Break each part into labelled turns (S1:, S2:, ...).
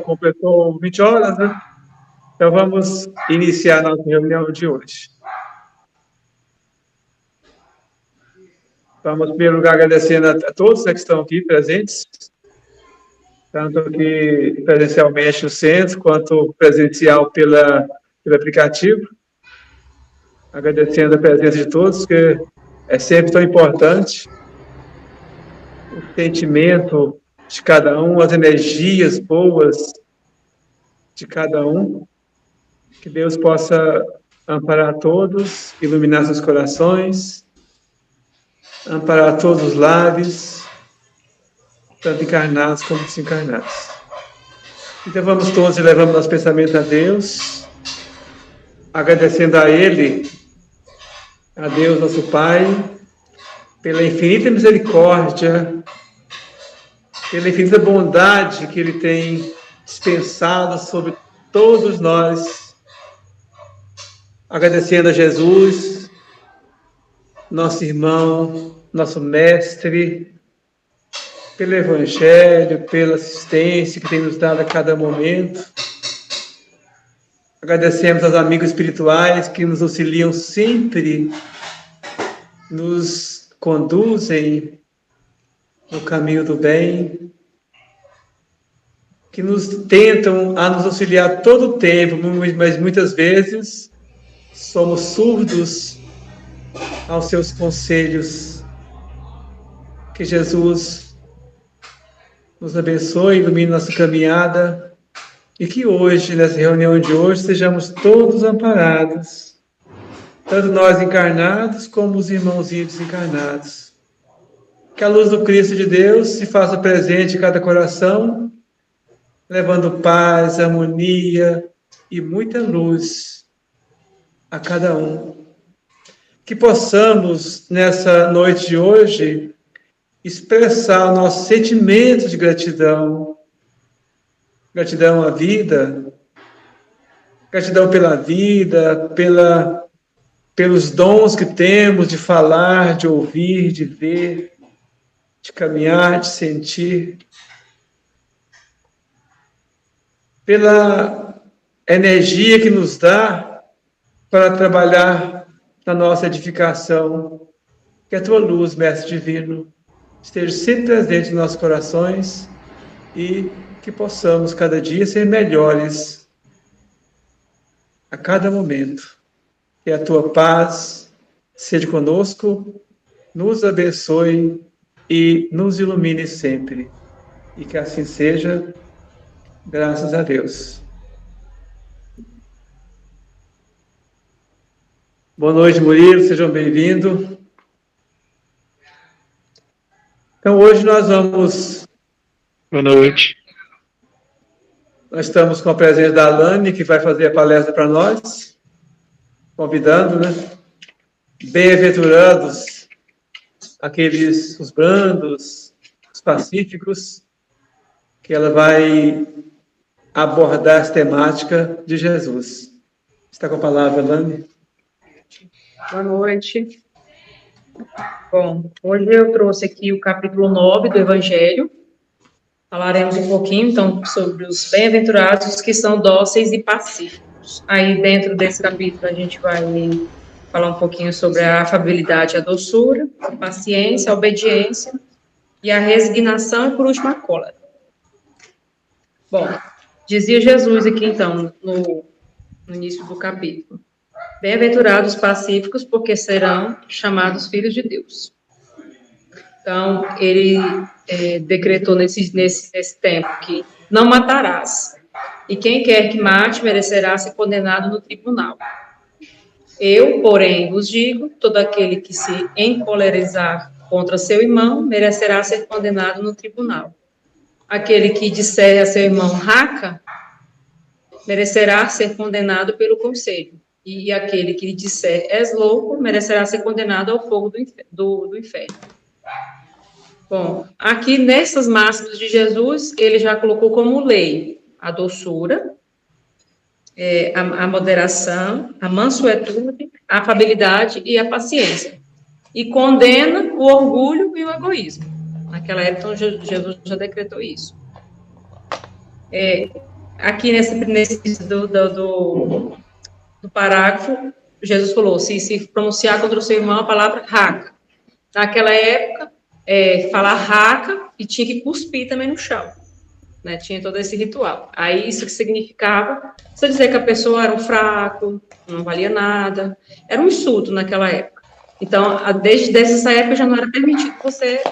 S1: Completou 20 horas, né? Então, vamos iniciar a nossa reunião de hoje. Vamos, em primeiro lugar, agradecendo a todos, né, que estão aqui presentes, tanto aqui presencialmente no centro, quanto presencial pelo aplicativo. Agradecendo a presença de todos, que é sempre tão importante o sentimento de cada um, as energias boas de cada um. Que Deus possa amparar todos, iluminar seus corações, amparar todos os lares, tanto encarnados como desencarnados. Então vamos todos e levamos nosso pensamento a Deus, agradecendo a Ele, a Deus nosso Pai, pela infinita misericórdia, pela infinita bondade que Ele tem dispensado sobre todos nós, agradecendo a Jesus, nosso irmão, nosso mestre, pelo Evangelho, pela assistência que tem nos dado a cada momento. Agradecemos aos amigos espirituais que nos auxiliam sempre, nos conduzem no caminho do bem, que nos tentam a nos auxiliar todo o tempo, mas muitas vezes somos surdos aos seus conselhos. Que Jesus nos abençoe, ilumine nossa caminhada e que hoje, nessa reunião de hoje, sejamos todos amparados, tanto nós encarnados como os irmãozinhos desencarnados. Que a luz do Cristo de Deus se faça presente em cada coração, levando paz, harmonia e muita luz a cada um. Que possamos, nessa noite de hoje, expressar o nosso sentimento de gratidão. Gratidão à vida, gratidão pela vida, pelos dons que temos de falar, de ouvir, de ver, de caminhar, de sentir, pela energia que nos dá para trabalhar na nossa edificação. Que a tua luz, Mestre Divino, esteja sempre presente em nossos corações e que possamos cada dia ser melhores a cada momento. Que a tua paz seja conosco, nos abençoe e nos ilumine sempre. E que assim seja, graças a Deus. Boa noite, Murilo, sejam bem-vindos. Então, hoje nós vamos...
S2: Boa noite.
S1: Nós estamos com a presença da Alane, que vai fazer a palestra para nós, convidando, né? Bem-aventurados aqueles, os brandos, os pacíficos, que ela vai abordar essa temática de Jesus. Está com a palavra, Alane?
S3: Boa noite. Bom, hoje eu trouxe aqui o capítulo 9 do Evangelho. Falaremos um pouquinho, então, sobre os bem-aventurados que são dóceis e pacíficos. Aí, dentro desse capítulo, a gente vai falar um pouquinho sobre a afabilidade e a doçura, a paciência, a obediência e a resignação e, por último, a cólera. Bom, dizia Jesus aqui, então, no início do capítulo: bem-aventurados pacíficos, porque serão chamados filhos de Deus. Então, ele decretou nesse tempo que não matarás, e quem quer que mate merecerá ser condenado no tribunal. Eu, porém, vos digo, todo aquele que se encolerizar contra seu irmão merecerá ser condenado no tribunal. Aquele que disser a seu irmão raca merecerá ser condenado pelo conselho, e aquele que lhe disser és louco merecerá ser condenado ao fogo do inferno. Bom, aqui nessas máximas de Jesus, ele já colocou como lei a doçura, a moderação, a mansuetude, a afabilidade e a paciência. E condena o orgulho e o egoísmo. Naquela época, Jesus já decretou isso. Aqui nesse do parágrafo, Jesus falou, se pronunciar contra o seu irmão a palavra raca. Naquela época, falar raca e tinha que cuspir também no chão, né? Tinha todo esse ritual. Aí isso que significava, você dizer que a pessoa era um fraco, não valia nada, era um insulto naquela época. Então, desde essa época já não era permitido você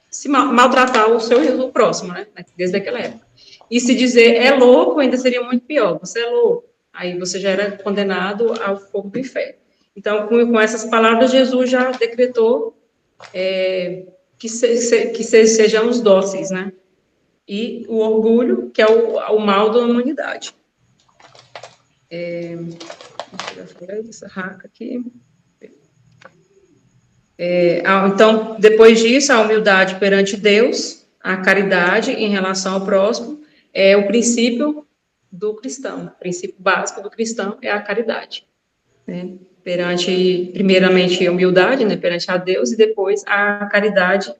S3: se maltratar o próximo, né? Desde aquela época. E se dizer é louco, ainda seria muito pior. Você é louco. Aí você já era condenado ao fogo do inferno. Então, com essas palavras, Jesus já decretou que sejamos dóceis, né? E o orgulho, que é o mal da humanidade. Eu falei dessa raca aqui. Então, depois disso, a humildade perante Deus, a caridade em relação ao próximo, é o princípio do cristão. O princípio básico do cristão é a caridade, né? Primeiramente, a humildade, né, perante a Deus, e depois a caridade,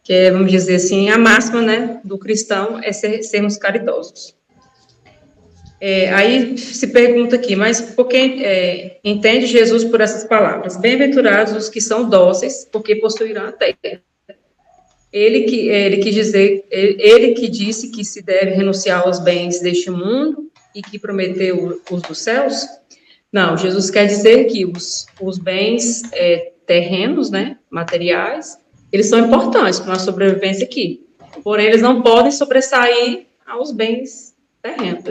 S3: que é, vamos dizer assim, a máxima, né, do cristão é sermos caridosos. Aí se pergunta aqui, mas por que entende Jesus por essas palavras? Bem-aventurados os que são dóceis, porque possuirão a terra. Ele que disse que se deve renunciar aos bens deste mundo e que prometeu os dos céus? Não, Jesus quer dizer que os bens terrenos, né, materiais, eles são importantes para a nossa sobrevivência aqui. Porém, eles não podem sobressair aos bens terrenos,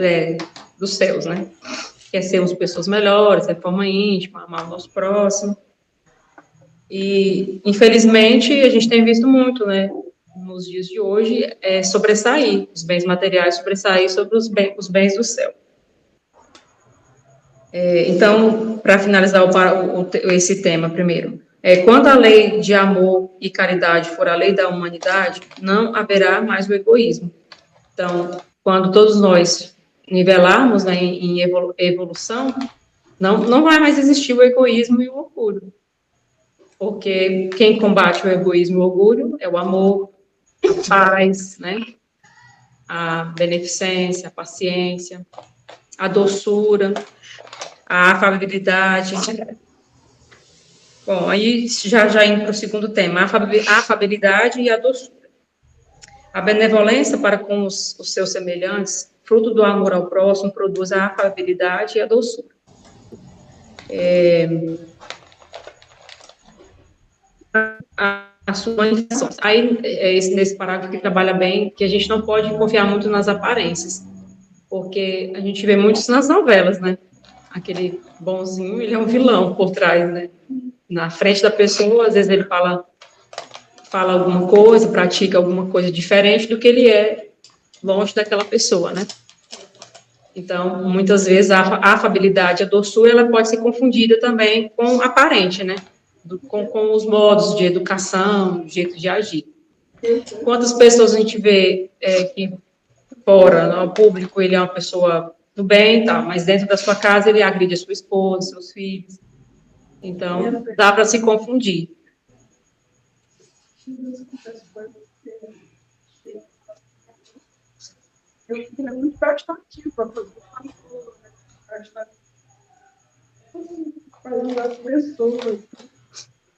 S3: dos céus, né? Que é sermos pessoas melhores, de forma íntima, amar o nosso próximo. E, infelizmente, a gente tem visto muito, né, nos dias de hoje, sobressair, os bens materiais sobressair sobre os bens do céu. Então, para finalizar esse tema primeiro, quando a lei de amor e caridade for a lei da humanidade, não haverá mais o egoísmo. Então, quando todos nós nivelarmos, né, em evolução, não vai mais existir o egoísmo e o orgulho. Porque quem combate o egoísmo e o orgulho é o amor, a paz, né, a beneficência, a paciência, a doçura, a afabilidade. Bom, aí já indo para o segundo tema, a afabilidade e a doçura. A benevolência para com os seus semelhantes, fruto do amor ao próximo, produz a afabilidade e a doçura. As suas intenções. Aí, nesse parágrafo que trabalha bem, que a gente não pode confiar muito nas aparências, porque a gente vê muito isso nas novelas, né? Aquele bonzinho, ele é um vilão por trás, né? Na frente da pessoa, às vezes ele fala alguma coisa, pratica alguma coisa diferente do que ele é longe daquela pessoa, né? Então, muitas vezes a afabilidade, a doçura, ela pode ser confundida também com aparente, né? Com os modos de educação, jeito de agir. Quantas pessoas a gente vê que fora, no público, ele é uma pessoa do bem, tá, mas dentro da sua casa ele agride a sua esposa, seus filhos. Então, dá para se confundir.
S4: Eu queria muito participativa, para as pessoas,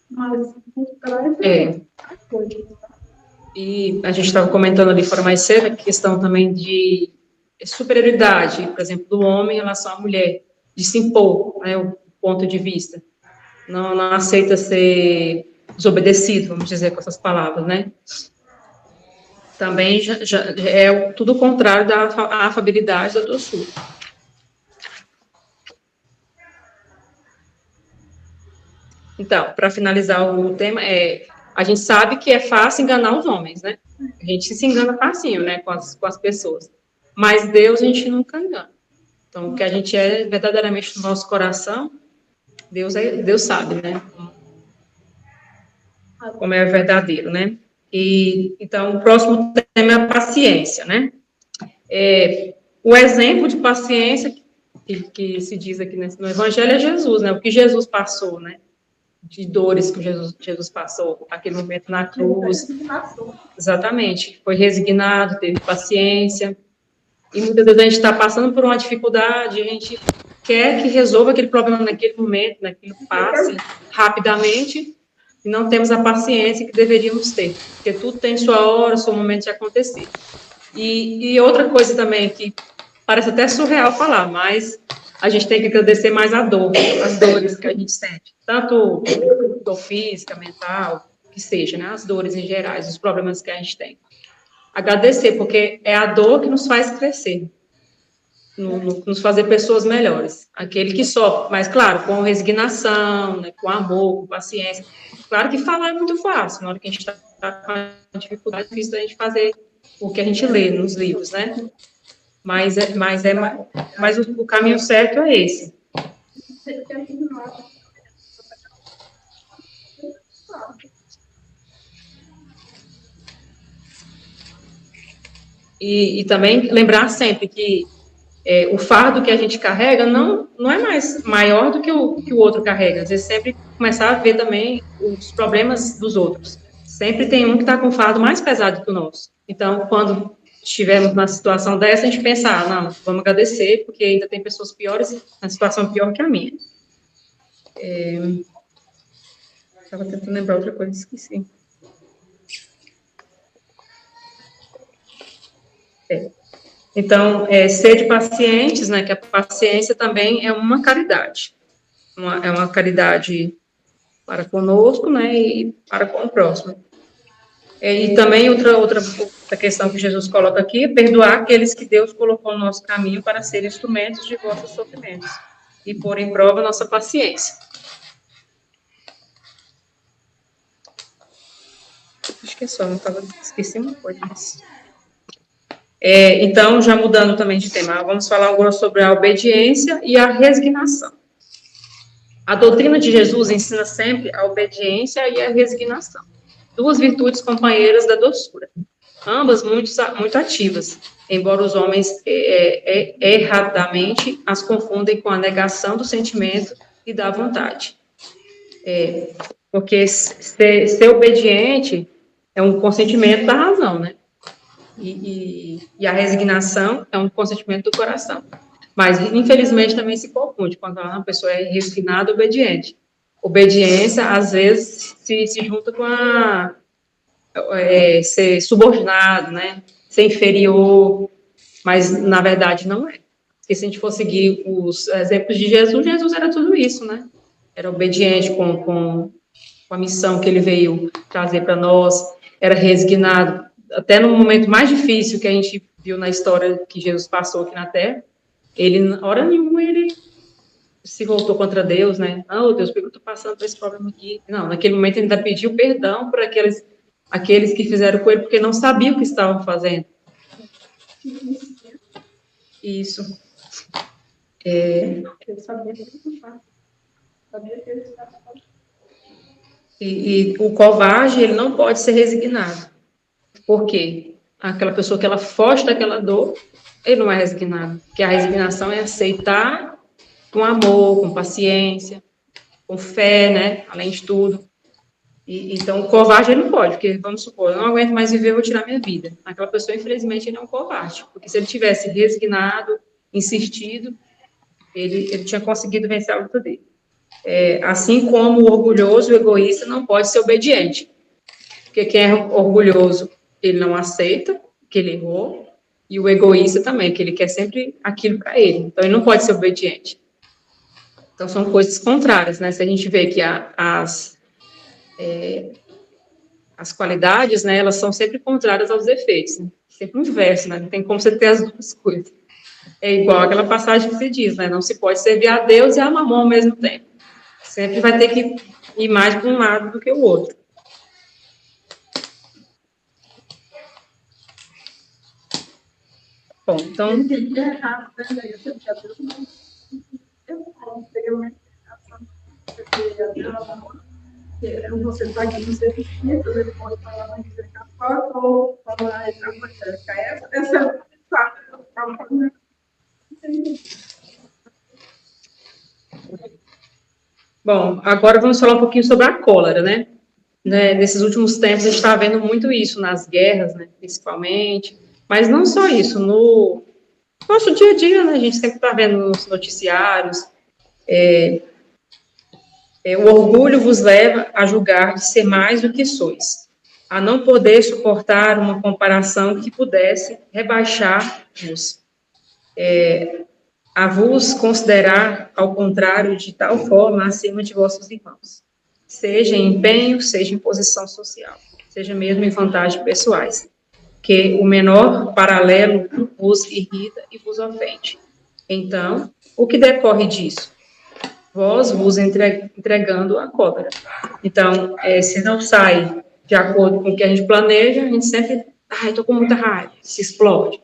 S4: mas por trás
S3: E a gente estava comentando ali fora mais cedo a questão também de superioridade, por exemplo, do homem em relação à mulher, de se impor, né, o ponto de vista. Não aceita ser desobedecido, vamos dizer com essas palavras, né? Também já é tudo o contrário da afabilidade da doçura. Então, para finalizar o tema, a gente sabe que é fácil enganar os homens, né? A gente se engana facinho, né, com as pessoas. Mas Deus a gente nunca engana. Então, o que a gente é verdadeiramente no nosso coração, Deus sabe, né? Como é verdadeiro, né? Então, o próximo tema é a paciência, né? O exemplo de paciência que se diz aqui no Evangelho é Jesus, né? O que Jesus passou, né? de dores que Jesus passou, aquele momento na cruz. Exatamente. Foi resignado, teve paciência. E muitas vezes a gente está passando por uma dificuldade, a gente quer que resolva aquele problema naquele momento, naquele passe, rapidamente, e não temos a paciência que deveríamos ter, porque tudo tem sua hora, seu momento de acontecer. E outra coisa também, que parece até surreal falar, mas a gente tem que agradecer mais a dor, as dores que a gente sente, tanto dor física, mental, que seja, né, as dores em gerais, os problemas que a gente tem. Agradecer, porque é a dor que nos faz crescer, nos fazer pessoas melhores. Aquele que sofre, mas claro, com resignação, né, com amor, com paciência. Claro que falar é muito fácil, na hora que a gente está com a dificuldade, é difícil da gente fazer o que a gente lê nos livros, né? Mas o caminho certo é esse. E também lembrar sempre que o fardo que a gente carrega não é mais maior do que o outro carrega. Às vezes sempre começar a ver também os problemas dos outros. Sempre tem um que está com fardo mais pesado que o nosso. Então, quando estivermos na situação dessa, a gente pensar, não, vamos agradecer, porque ainda tem pessoas piores, na situação pior que a minha. Estava tentando lembrar outra coisa, esqueci. Então, ser pacientes, né, que a paciência também é uma caridade. É uma caridade para conosco, né, e para com o próximo. E também outra questão que Jesus coloca aqui, é perdoar aqueles que Deus colocou no nosso caminho para serem instrumentos de vossos sofrimentos e pôr em prova a nossa paciência. Acho que é só, esqueci uma coisa. Mas... então, já mudando também de tema, vamos falar agora sobre a obediência e a resignação. A doutrina de Jesus ensina sempre a obediência e a resignação, duas virtudes companheiras da doçura, ambas muito ativas, embora os homens erradamente as confundem com a negação do sentimento e da vontade. Porque ser obediente é um consentimento da razão, né? E a resignação é um consentimento do coração. Mas, infelizmente, também se confunde quando uma pessoa é resignada e obediente. Obediência, às vezes, se junta com ser subordinado, né? Ser inferior, mas, na verdade, não é. Porque se a gente for seguir os exemplos de Jesus, Jesus era tudo isso, né? Era obediente com a missão que ele veio trazer para nós, era resignado, até no momento mais difícil que a gente viu na história que Jesus passou aqui na Terra, ele, hora nenhuma, ele se voltou contra Deus, né? Oh, Deus, por que eu estou passando por esse problema aqui? Não, naquele momento ele ainda pediu perdão para aqueles que fizeram com ele, porque não sabiam o que estavam fazendo. Isso. E o covarde, ele não pode ser resignado. Por quê? Aquela pessoa que ela foge daquela dor, ele não é resignado. Porque a resignação é aceitar com amor, com paciência, com fé, né? Além de tudo. Então, o covarde, ele não pode, porque, vamos supor, eu não aguento mais viver, eu vou tirar minha vida. Aquela pessoa, infelizmente, ele é um covarde. Porque se ele tivesse resignado, insistido, ele tinha conseguido vencer a luta dele. Assim como o orgulhoso e o egoísta não pode ser obediente. Porque quem é orgulhoso, ele não aceita que ele errou, e o egoísta também, que ele quer sempre aquilo para ele. Então, ele não pode ser obediente. Então, são coisas contrárias, né? Se a gente vê que as qualidades, né, elas são sempre contrárias aos defeitos. Né? Sempre o inverso, né? Não tem como você ter as duas coisas. É igual aquela passagem que você diz, né? Não se pode servir a Deus e a mamão ao mesmo tempo. Sempre vai ter que ir mais para um lado do que o outro. Bom, então...
S4: Você está aqui, você pode falar mais ou falar essa
S3: Bom, agora vamos falar um pouquinho sobre a cólera, né? Nesses últimos tempos a gente está vendo muito isso nas guerras, né, principalmente, mas não só isso, no nosso dia a dia, né, a gente sempre está vendo nos noticiários, o orgulho vos leva a julgar de ser mais do que sois, a não poder suportar uma comparação que pudesse rebaixar-vos, a vos considerar, ao contrário, de tal forma acima de vossos irmãos, seja em empenho, seja em posição social, seja mesmo em vantagens pessoais, que o menor paralelo vos irrita e vos ofende. Então, o que decorre disso? Vós vos entregando a cólera. Então, se não sai de acordo com o que a gente planeja, a gente sempre, estou com muita raiva, se explode.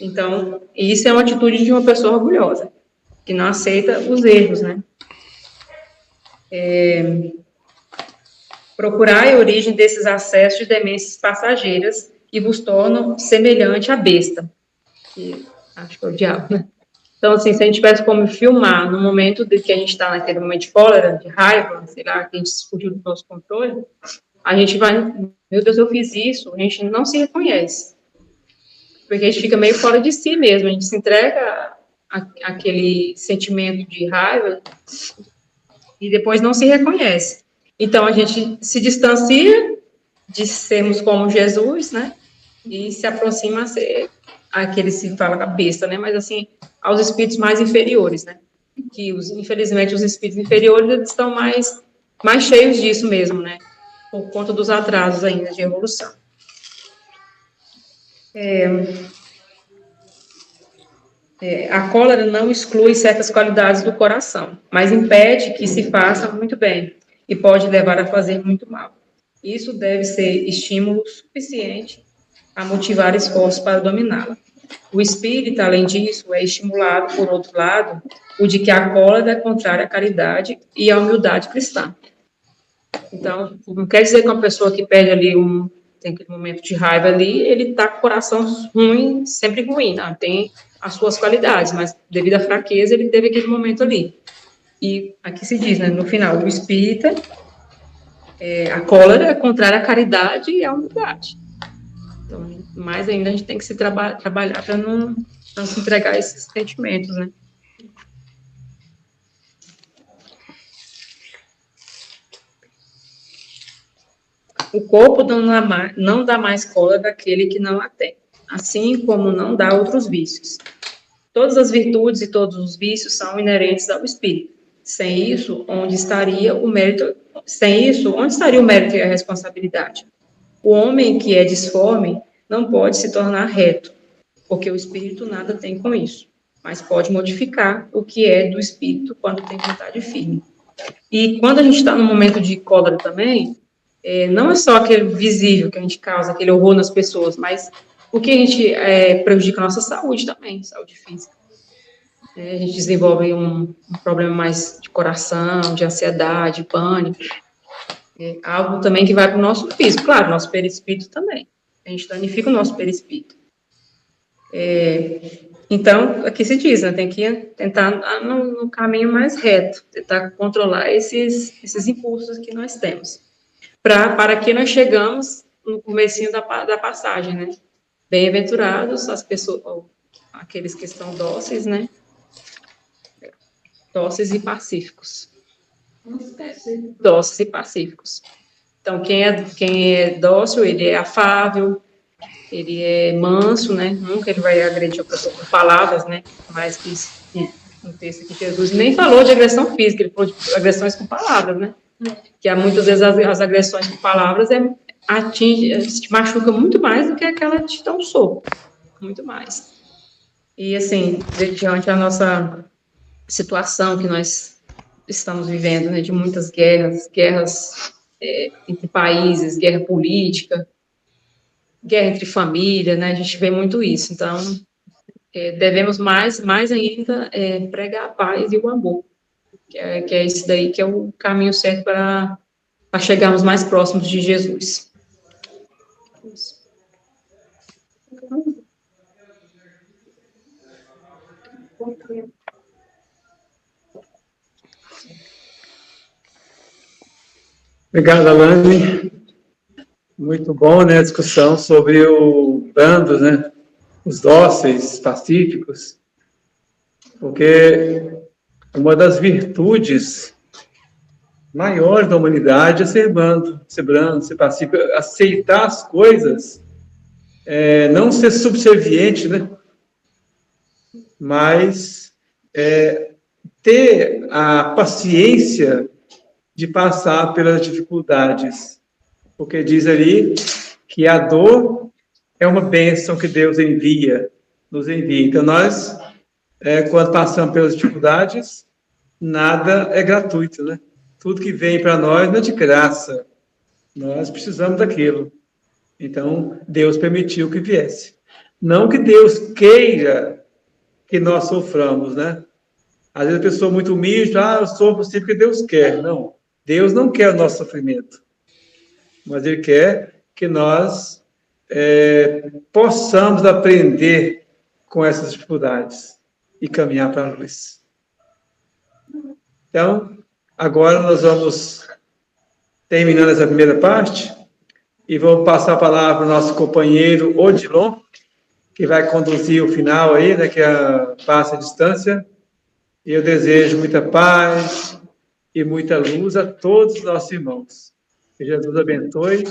S3: Então, isso é uma atitude de uma pessoa orgulhosa, que não aceita os erros, né? Procurai a origem desses acessos de demências passageiras que vos tornam semelhante à besta, que acho que é o diabo, né? Então, assim, se a gente tivesse como filmar no momento de que a gente está naquele momento de cólera, de raiva, sei lá, que a gente fugiu do nosso controle, a gente vai, meu Deus, eu fiz isso, a gente não se reconhece. Porque a gente fica meio fora de si mesmo, a gente se entrega àquele sentimento de raiva e depois não se reconhece. Então, a gente se distancia de sermos como Jesus, né? E se aproxima a ser aquele se fala besta, né? Mas, assim, aos espíritos mais inferiores, né? Que, infelizmente, os espíritos inferiores eles estão mais cheios disso mesmo, né? Por conta dos atrasos ainda de evolução. A cólera não exclui certas qualidades do coração, mas impede que se faça muito bem e pode levar a fazer muito mal. Isso deve ser estímulo suficiente a motivar esforços para dominá-la. O espírito, além disso, é estimulado, por outro lado, o de que a cólera é contrária à caridade e à humildade cristã. Então, não quer dizer que uma pessoa que perde ali tem aquele momento de raiva ali, ele está com o coração ruim, sempre ruim, não, tem as suas qualidades, mas devido à fraqueza, ele teve aquele momento ali. E aqui se diz, né, no final, o espírita, a cólera é contrária à caridade e à humildade. Então, mais ainda a gente tem que se trabalhar para não se entregar a esses sentimentos, né? O corpo não dá mais cólera daquele que não a tem, assim como não dá outros vícios. Todas as virtudes e todos os vícios são inerentes ao espírito. Sem isso, onde estaria o mérito? Sem isso, onde estaria o mérito e a responsabilidade? O homem que é disforme não pode se tornar reto, porque o espírito nada tem com isso, mas pode modificar o que é do espírito quando tem vontade firme. E quando a gente está no momento de cólera também, não é só aquele visível que a gente causa, aquele horror nas pessoas, mas o que a gente prejudica a nossa saúde também, saúde física. A gente desenvolve um problema mais de coração, de ansiedade, pânico, algo também que vai para o nosso físico, claro, nosso perispírito também. A gente danifica o nosso perispírito. Então, aqui se diz, né, tem que tentar no caminho mais reto, tentar controlar esses impulsos que nós temos, para que nós chegamos no comecinho da passagem, né? Bem-aventurados as pessoas, aqueles que estão dóceis, né? Dóceis e pacíficos. Dóceis e pacíficos. Então, quem é dócil, ele é afável, ele é manso, né? Nunca ele vai agredir a pessoa com palavras, né? Mais que no texto que Jesus nem falou de agressão física, ele falou de agressões com palavras, né? Que há muitas vezes as agressões com palavras te machuca muito mais do que aquela de dar um soco, muito mais. E assim, diante da nossa situação que nós estamos vivendo, né, de muitas guerras entre países, guerra política, guerra entre família, né, a gente vê muito isso. Então, devemos mais ainda pregar a paz e o amor, que é esse daí que é o caminho certo para chegarmos mais próximos de Jesus.
S1: Obrigado, Alane. Muito bom, né, a discussão sobre o bando, né, os dóceis, pacíficos, porque uma das virtudes maiores da humanidade é ser brando, ser pacífico, aceitar as coisas, não ser subserviente, né, mas ter a paciência de passar pelas dificuldades, porque diz ali que a dor é uma bênção que Deus nos envia. Então, nós, quando passamos pelas dificuldades, nada é gratuito, né? Tudo que vem para nós não é de graça. Nós precisamos daquilo. Então, Deus permitiu que viesse. Não que Deus queira que nós soframos, né? Às vezes a pessoa muito humilde, eu sofro sempre porque Deus quer. Não, Deus não quer o nosso sofrimento. Mas Ele quer que nós possamos aprender com essas dificuldades e caminhar para a luz. Então, agora nós vamos terminando essa primeira parte e vamos passar a palavra para o nosso companheiro Odilon, que vai conduzir o final aí, né, que passa a distância. E eu desejo muita paz e muita luz a todos os nossos irmãos. Que Jesus abençoe